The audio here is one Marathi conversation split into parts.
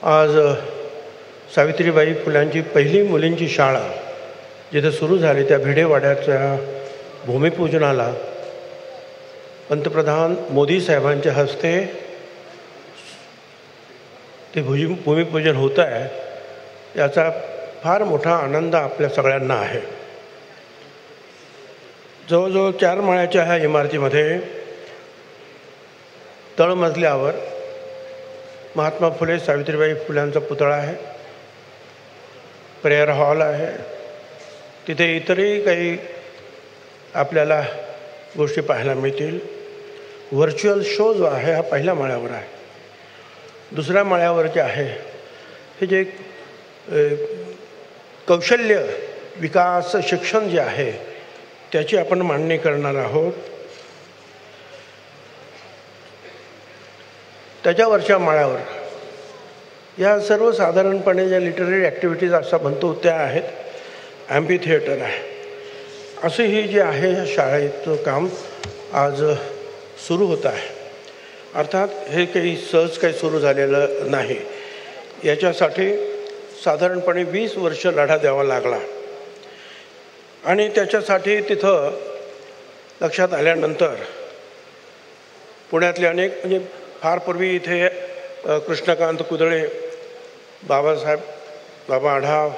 आज सावित्रीबाई फुल्यांची पहिली मुलींची शाळा जिथे सुरू झाली त्या भिडेवाड्याच्या भूमिपूजनाला पंतप्रधान मोदी साहेबांच्या हस्ते ते भूमिपूजन होत आहे, याचा फार मोठा आनंद आपल्या सगळ्यांना आहे. जवळजवळ 4 माळ्याच्या ह्या इमारतीमध्ये तळमजल्यावर महात्मा फुले सावित्रीबाई फुल्यांचा पुतळा आहे, प्रेयर हॉल आहे, तिथे इतरही काही आपल्याला गोष्टी पाहायला मिळतील. व्हर्च्युअल शो जो आहे हा पहिल्या माळ्यावर आहे. दुसऱ्या माळ्यावर जे आहे हे जे कौशल्य विकास शिक्षण जे आहे त्याची आपण मांडणी करणार आहोत. त्याच्यावरच्या माळ्यावर या सर्वसाधारणपणे ज्या लिटररी ॲक्टिव्हिटीज असं म्हणतो त्या आहेत. ॲम्पी थिएटर आहे. असं ही जे आहे ह्या शाळेचं काम आज सुरू होत आहे. अर्थात हे काही सहज काही सुरू झालेलं नाही. याच्यासाठी साधारणपणे 20 वर्ष लढा द्यावा लागला आणि त्याच्यासाठी तिथं लक्षात आल्यानंतर पुण्यातले अनेक म्हणजे फार पूर्वी इथे कृष्णकांत कुदळे, बाबासाहेब, बाबा आढाव,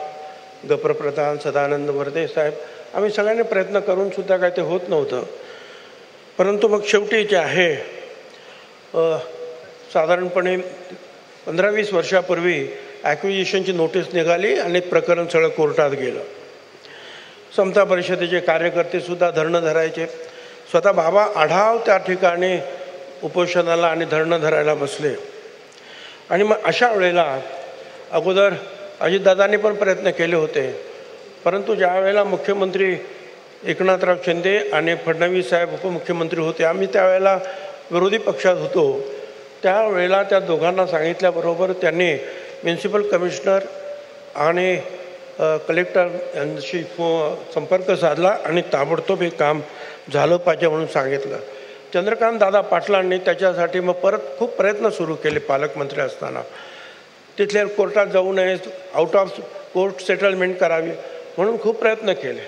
गप्रप्रधान, सदानंद वर्दे साहेब, आम्ही सगळ्यांनी प्रयत्न करून सुद्धा काय ते होत नव्हतं. परंतु मग शेवटी जे आहे साधारणपणे 15-20 वर्षापूर्वी ॲक्विजिशनची नोटीस निघाली आणि प्रकरण सगळं कोर्टात गेलं. समता परिषदेचे कार्यकर्तेसुद्धा धरणं धरायचे. स्वतः बाबा आढाव त्या ठिकाणी उपोषणाला आणि धरणं धरायला बसले. आणि मग अशा वेळेला अगोदर अजितदादांनी पण प्रयत्न केले होते, परंतु ज्या वेळेला मुख्यमंत्री एकनाथराव शिंदे आणि फडणवीस साहेब उपमुख्यमंत्री होते, आम्ही त्यावेळेला विरोधी पक्षात होतो, त्यावेळेला त्या दोघांना सांगितल्याबरोबर त्यांनी म्युन्सिपल कमिशनर आणि कलेक्टर यांशी संपर्क साधला आणि ताबडतोब हे काम झालं पाहिजे म्हणून सांगितलं. चंद्रकांत दादा पाटलांनी त्याच्यासाठी मग परत खूप प्रयत्न सुरू केले. पालकमंत्री असताना तिथल्या कोर्टात जाऊ नये, आउट ऑफ कोर्ट सेटलमेंट करावी म्हणून खूप प्रयत्न केले.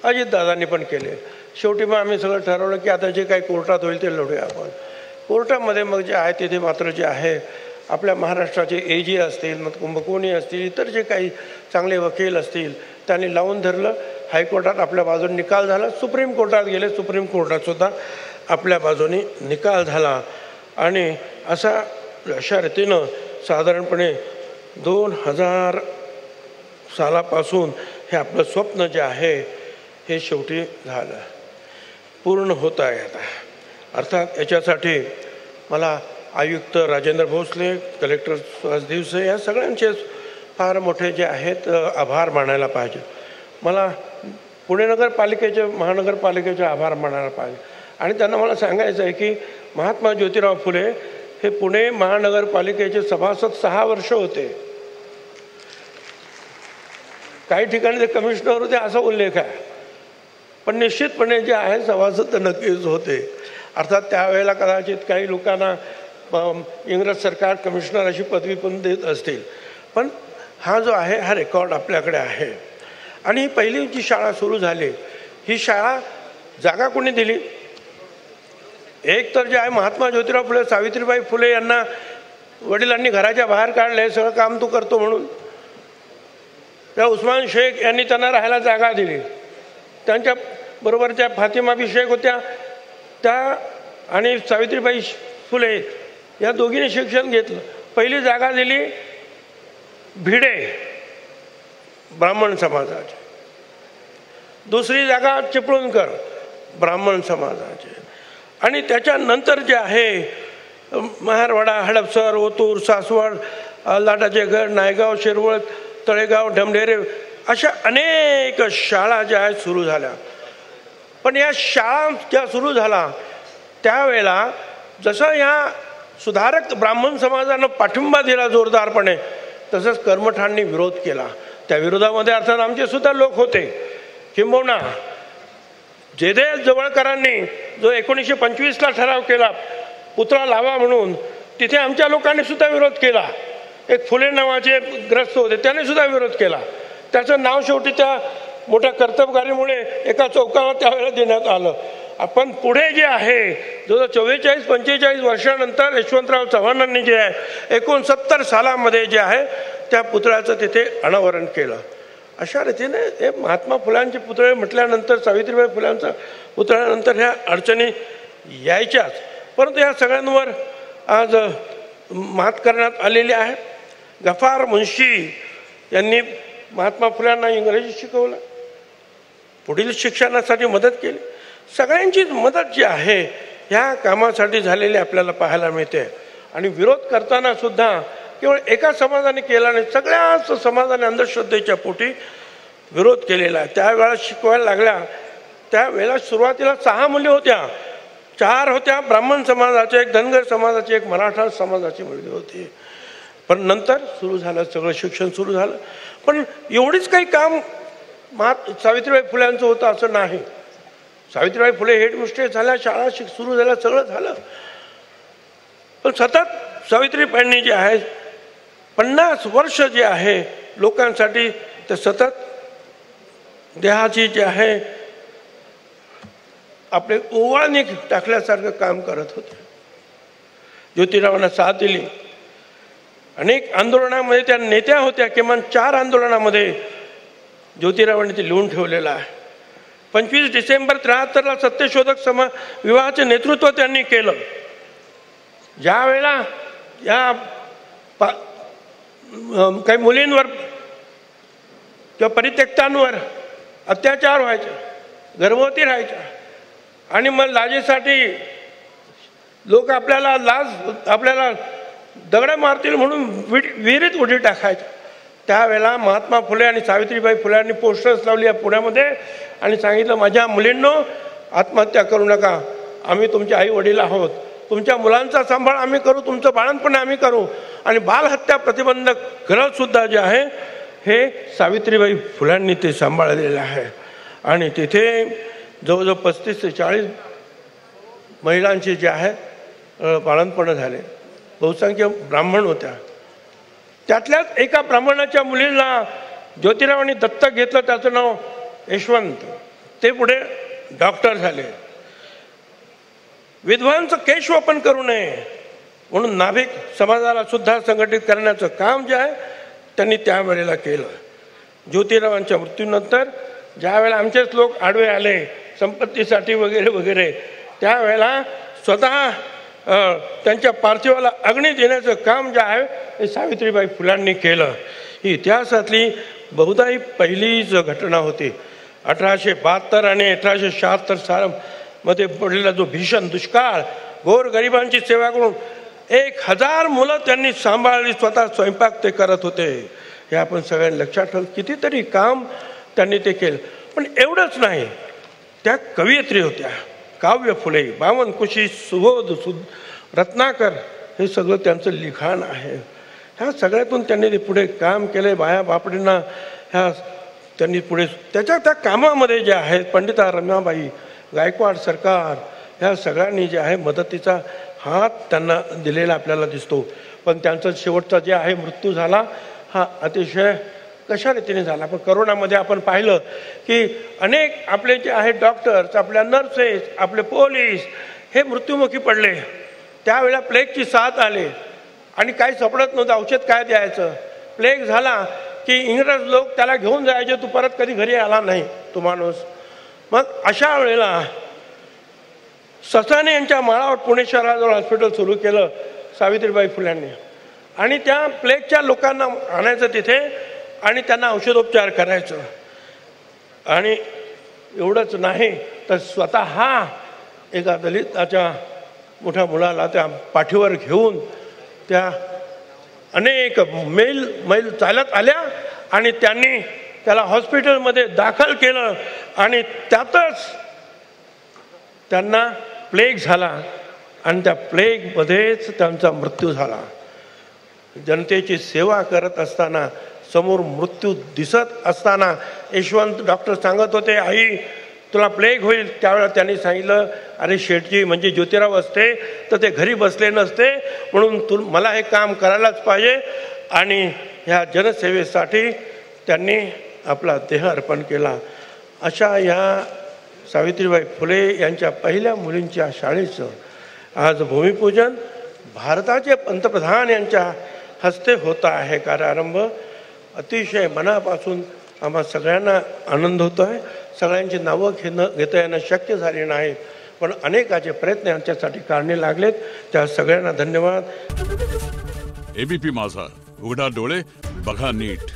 अजितदादांनी पण केले. शेवटी मग आम्ही सगळं ठरवलं की आता जे काही कोर्टात होईल ते लढूया आपण. कोर्टामध्ये मग जे आहे तिथे मात्र जे आहे आपल्या महाराष्ट्राचे AG असतील, मग कुंभकोणी असतील, इतर जे काही चांगले वकील असतील त्यांनी लावून धरलं. हायकोर्टात आपल्या बाजूने निकाल झाला. सुप्रीम कोर्टात गेले. सुप्रीम कोर्टातसुद्धा आपल्या बाजूने निकाल झाला. आणि अशा रीतीनं साधारणपणे 2000 सालापासून हे आपलं स्वप्न जे आहे हे शेवटी झालं, पूर्ण होत आहे आता. अर्थात याच्यासाठी मला आयुक्त राजेंद्र भोसले, कलेक्टर सुहास दिवसे या सगळ्यांचे फार मोठे जे आहेत आभार मानायला पाहिजे. मला पुणे नगरपालिकेचे, महानगरपालिकेचे आभार मानायला पाहिजे. आणि त्यांना मला सांगायचं आहे की महात्मा ज्योतिराव फुले हे पुणे महानगरपालिकेचे सभासद 6 वर्ष होते. काही ठिकाणी ते कमिशनर होते असा उल्लेख आहे, पण निश्चितपणे जे आहे सभासद तर नक्कीच होते. अर्थात त्यावेळेला कदाचित काही लोकांना इंग्रज सरकार कमिशनर अशी पदवी पण देत असतील, पण हा जो आहे हा रेकॉर्ड आपल्याकडे आहे. आणि ही पहिली जी शाळा सुरू झाली, ही शाळा जागा कोणी दिली? एक तर जे आहे महात्मा ज्योतिराव फुले सावित्रीबाई फुले यांना वडिलांनी घराच्या बाहेर काढले, सगळं काम तू करतो म्हणून. त्या उस्मान शेख यांनी त्यांना राहायला जागा दिली. त्यांच्या बरोबरच्या फातिमा बी शेख होत्या, त्या आणि सावित्रीबाई फुले या दोघींनी शिक्षण घेतलं. पहिली जागा दिली भिडे ब्राह्मण समाजाचे, दुसरी जागा चिपळूणकर ब्राह्मण समाजाचे, आणि त्याच्यानंतर जे आहे महारवाडा, हडपसर, ओतूर, सासवड, लाटाचे घर, नायगाव, शिरवळ, तळेगाव, ढमढेरे अशा अनेक शाळा ज्या आहेत सुरू झाल्या. पण या शाळा ज्या सुरू झाला त्यावेळेला जसं या सुधारक ब्राह्मण समाजानं पाठिंबा दिला जोरदारपणे, तसंच कर्मठांनी विरोध केला. त्या विरोधामध्ये अर्थात आमचे सुद्धा लोक होते. किंबहुना जयदेव जवळकरांनी जो 1925ला ठराव केला पुतळा लावा म्हणून, तिथे आमच्या लोकांनी सुद्धा विरोध केला. एक फुले नावाचे ग्रस्त होते, त्यांनी सुद्धा विरोध केला. त्याचं नाव शेवटी त्या मोठ्या कर्तबगारीमुळे एका चौकाला त्यावेळेला देण्यात आलं. आपण पुढे जे आहे जवळ 44-45 वर्षानंतर यशवंतराव चव्हाणांनी जे आहे 69 सालामध्ये जे आहे त्या पुतळ्याचं तिथे अनावरण केलं. अशा रीतीने हे महात्मा फुलांचे पुतळे म्हटल्यानंतर, सावित्रीबाई फुलांचा पुतळ्यानंतर ह्या अडचणी यायच्याच. परंतु या सगळ्यांवर आज मात करण्यात आलेली आहे. गफार मुन्शी यांनी महात्मा फुल्यांना इंग्रजी शिकवलं, पुढील शिक्षणासाठी मदत केली. सगळ्यांचीच मदत जी आहे ह्या कामासाठी झालेली आपल्याला पाहायला मिळते. आणि विरोध करताना सुद्धा केवळ एका समाजाने केला नाही, सगळ्याच समाजाने अंधश्रद्धेच्या पोटी विरोध केलेला आहे. त्यावेळेला शिकवायला लागल्या त्यावेळेला सुरुवातीला 6 मुली होत्या, 4 होत्या ब्राह्मण समाजाच्या, 1 धनगर समाजाची, 1 मराठा समाजाची मुलगी होती. पण नंतर सुरू झालं, सगळं शिक्षण सुरू झालं. पण एवढीच काही काम सावित्रीबाई फुल्यांचं होतं असं नाही. सावित्रीबाई फुले हेडमिस्ट्रेस झाल्या, शाळा सुरू झाल्या, सगळं झालं. पण सतत सावित्रीबाईंनी जे आहे 50 वर्ष जे आहे लोकांसाठी ते सतत देहाची जे आहे आपले ओवाळणी टाकल्यासारखं काम करत होते. ज्योतिरावांना साथ दिली. अनेक आंदोलनामध्ये त्या नेत्या होत्या, किमान 4 आंदोलनामध्ये ज्योतिरावांनी ते लिहून ठेवलेलं आहे. 25 डिसेंबर 73ला सत्यशोधक विवाहाचे नेतृत्व त्यांनी केलं. ज्या वेळेला या काही मुलींवर किंवा परित्यक्तांवर अत्याचार व्हायचे, गर्भवती राहायच्या आणि मग लाजेसाठी लोक आपल्याला दगड मारतील म्हणून विहिरीत उडी टाकायचे. त्यावेळेला महात्मा फुले आणि सावित्रीबाई फुल्यांनी पोस्टर्स लावली पुण्यामध्ये आणि सांगितलं, माझ्या मुलींनो आत्महत्या करू नका, आम्ही तुमचे आई वडील आहोत, तुमच्या मुलांचा सांभाळ आम्ही करू, तुमचं बाळणपण आम्ही करू. आणि बालहत्या प्रतिबंधक गृह सुद्धा जे आहे हे सावित्रीबाई फुल्यांनी ते सांभाळलेलं आहे. आणि तिथे जवळजवळ 35 ते 40 महिलांचे जे आहे बाळंतपण झाले. बहुसंख्य ब्राह्मण होत्या. त्यातल्याच एका ब्राह्मणाच्या मुलीला ज्योतिरावांनी दत्तक घेतलं, त्याचं नाव यशवंत. ते पुढे डॉक्टर झाले. विधवांचं केशवपन करू नये म्हणून नाभिक समाजाला सुद्धा संघटित करण्याचं काम जे आहे त्यांनी त्यावेळेला केलं. ज्योतिरावांच्या मृत्यूनंतर ज्या वेळेला आमचेच लोक आडवे आले संपत्तीसाठी वगैरे वगैरे, त्यावेळेला स्वतः त्यांच्या पार्थिवाला अग्नी देण्याचं काम जे आहे हे सावित्रीबाई फुलांनी केलं. ही इतिहासातली बहुधा ही पहिलीच घटना होती. 1872 आणि 1876 सालामध्ये पडलेला जो भीषण दुष्काळ, गोर गरिबांची सेवा करून 1000 मुलं त्यांनी सांभाळली, स्वतः स्वयंपाक ते करत होते. हे आपण सगळ्यांनी लक्षात ठेवलं. कितीतरी काम त्यांनी ते केलं. पण एवढंच नाही, त्या कवयित्री होत्या. काव्य फुले, बावनकुशी, सुबोध, रत्नाकर, हे सगळं त्यांचं लिखाण आहे. ह्या सगळ्यातून त्यांनी ते पुढे काम केले. बाया बापडींना ह्या त्यांनी पुढे त्या कामामध्ये जे आहे पंडिता रमाबाई, गायकवाड सरकार, ह्या सगळ्यांनी जे आहे मदतीचा हात त्यांना दिलेला आपल्याला दिसतो. पण त्यांचा शेवटचा जे आहे मृत्यू झाला हा अतिशय कशा रीतीने झाला. पण करोनामध्ये आपण पाहिलं की अनेक आपले जे आहेत डॉक्टर्स, आपल्या नर्सेस, आपले पोलीस हे मृत्युमुखी पडले. त्यावेळेला प्लेगची साथ आली आणि काही सापडत नव्हतं, औषध काय द्यायचं. प्लेग झाला की इंग्रज लोक त्याला घेऊन जायचे, तू परत कधी घरी आला नाही तो माणूस. मग अशा वेळेला ससाणे यांच्या माळावर पुणे शहराजवळ हॉस्पिटल सुरू केलं सावित्रीबाई फुल्यांनी. आणि त्या प्लेगच्या लोकांना आणायचं तिथे आणि त्यांना औषधोपचार करायचं. आणि एवढंच नाही तर स्वतः एका दलिताच्या मोठ्या मुलाला त्या पाठीवर घेऊन त्या अनेक मैल चालत आल्या आणि त्यांनी त्याला हॉस्पिटलमध्ये दाखल केलं. आणि त्यातच त्यांना प्लेग झाला आणि त्या प्लेगमध्येच त्यांचा मृत्यू झाला. जनतेची सेवा करत असताना, समोर मृत्यू दिसत असताना यशवंत डॉक्टर सांगत होते, आई तुला प्लेग होईल. त्यावेळेला त्यांनी सांगितलं, अरे शेठजी, म्हणजे ज्योतिराव असते तर ते घरी बसले नसते, म्हणून मला हे काम करायलाच पाहिजे. आणि ह्या जनसेवेसाठी त्यांनी आपला देह अर्पण केला. अशा या सावित्रीबाई फुले यांच्या पहिल्या मुलींच्या शाळेचं आज भूमिपूजन भारताचे पंतप्रधान यांच्या हस्ते होत आहे. कार्यारंभ अतिशय मनापासून आम्हा सगळ्यांना आनंद होतो आहे. सगळ्यांची नावं घेता येणं शक्य झाले नाहीत, पण अनेकाचे प्रयत्न यांच्यासाठी कारणे लागलेत. त्या सगळ्यांना धन्यवाद. एबीपी माझा, उघडा डोळे बघा नीट.